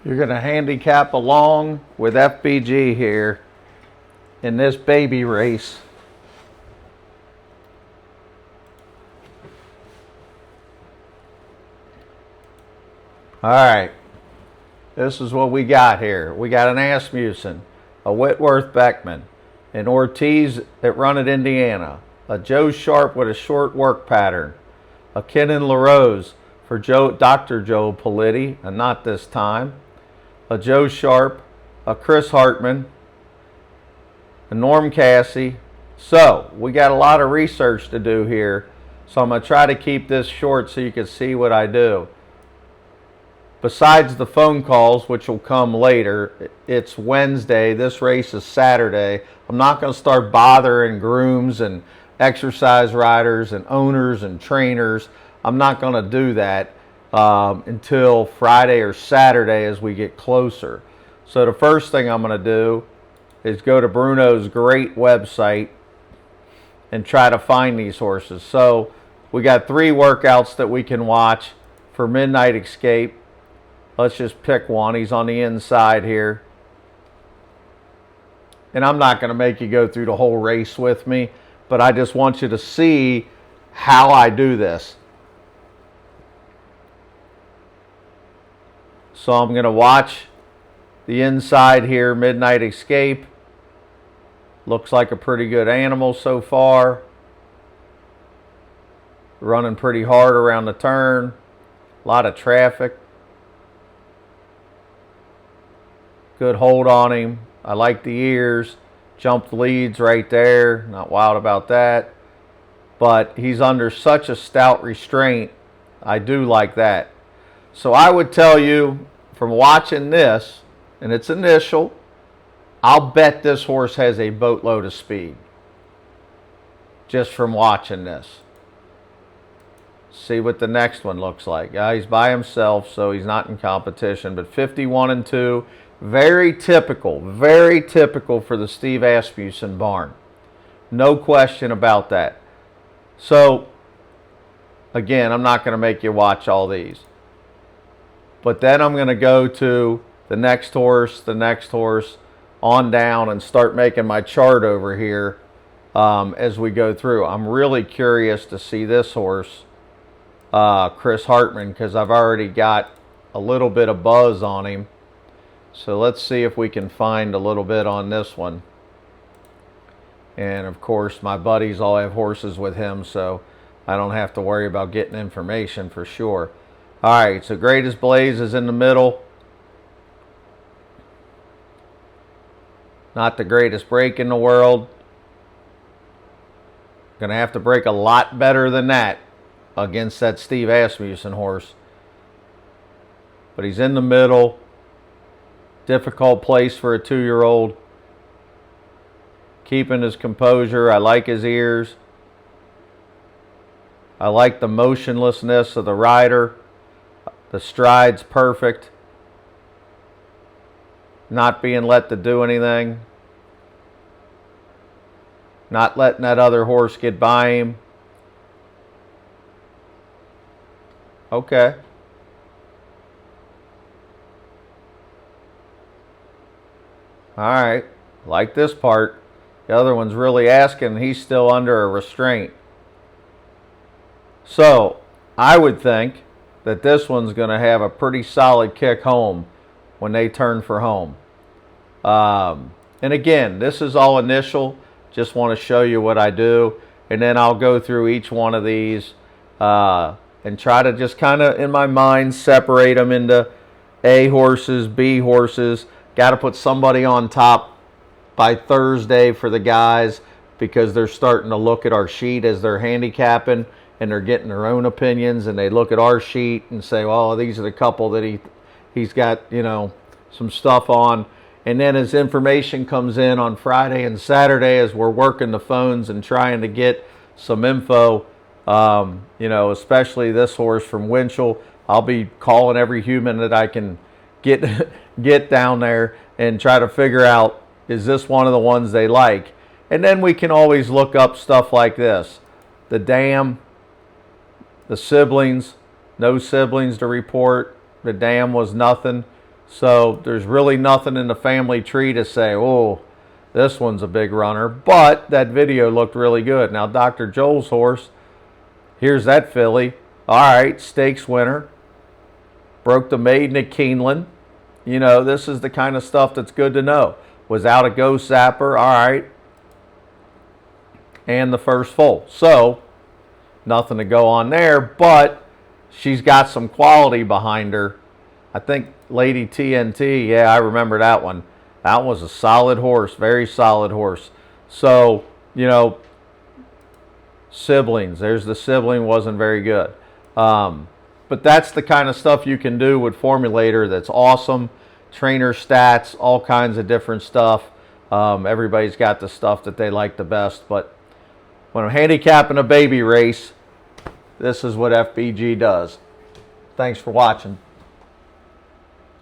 You're going to handicap along with FBG here in this baby race. All right, this is what we got here. We got an Asmussen, a Whitworth Beckman, an Ortiz that run at Indiana, a Joe Sharp with a short work pattern, a Kenan LaRose for Dr. Joe Politti, and not this time, a Joe Sharp, a Chris Hartman, a Norm Cassie. So we got a lot of research to do here, so I'm going to try to keep this short so you can see what I do. Besides the phone calls, which will come later, it's Wednesday. This race is Saturday. I'm not going to start bothering grooms and exercise riders and owners and trainers. I'm not going to do that until Friday or Saturday as we get closer. So the first thing I'm going to do is go to Bruno's great website and try to find these horses. So we got 3 workouts that we can watch for Midnight Escape. Let's just pick one. He's on the inside here. And I'm not going to make you go through the whole race with me, but I just want you to see how I do this. So I'm going to watch the inside here, Midnight Escape. Looks like a pretty good animal so far. Running pretty hard around the turn. A lot of traffic. Good hold on him. I like the ears. Jumped leads right there. Not wild about that. But he's under such a stout restraint. I do like that. So I would tell you from watching this, and it's initial, I'll bet this horse has a boatload of speed. Just from watching this. See what the next one looks like. He's by himself, so he's not in competition. But 51-2. Very typical for the Steve Asmussen barn. No question about that. So, again, I'm not going to make you watch all these. But then I'm going to go to the next horse, on down and start making my chart over here as we go through. I'm really curious to see this horse, Chris Hartman, because I've already got a little bit of buzz on him. So let's see if we can find a little bit on this one. And of course, my buddies all have horses with him, so I don't have to worry about getting information for sure. All right, so Greatest Blaze is in the middle. Not the greatest break in the world. Gonna have to break a lot better than that against that Steve Asmussen horse. But he's in the middle. Difficult place for a 2-year-old. Keeping his composure. I like his ears. I like the motionlessness of the rider. The stride's perfect. Not being let to do anything. Not letting that other horse get by him. Okay. Alright, like this part. The other one's really asking, he's still under a restraint. So, I would think that this one's going to have a pretty solid kick home when they turn for home. And again, this is all initial. Just want to show you what I do. And then I'll go through each one of these and try to just kind of, in my mind, separate them into A horses, B horses. Got to put somebody on top by Thursday for the guys because they're starting to look at our sheet as they're handicapping and they're getting their own opinions, and they look at our sheet and say, well, these are the couple that he's got, you know, some stuff on. And then as information comes in on Friday and Saturday as we're working the phones and trying to get some info, you know, especially this horse from Winchell, I'll be calling every human that I can get down there and try to figure out, is this one of the ones they like? And then we can always look up stuff like this. The dam, the siblings, no siblings to report. The dam was nothing. So there's really nothing in the family tree to say, oh, this one's a big runner. But that video looked really good. Now, Dr. Joel's horse, here's that filly. All right, stakes winner. Broke the maiden at Keeneland. You know, this is the kind of stuff that's good to know. Was out a Ghost Zapper. All right. And the first foal. So, nothing to go on there, but she's got some quality behind her. I think Lady TNT, yeah, I remember that one. That was a solid horse, very solid horse. So, you know, siblings. There's the sibling, wasn't very good. But that's the kind of stuff you can do with Formulator that's awesome. Trainer stats, all kinds of different stuff. Everybody's got the stuff that they like the best. But when I'm handicapping a baby race, this is what FBG does. Thanks for watching.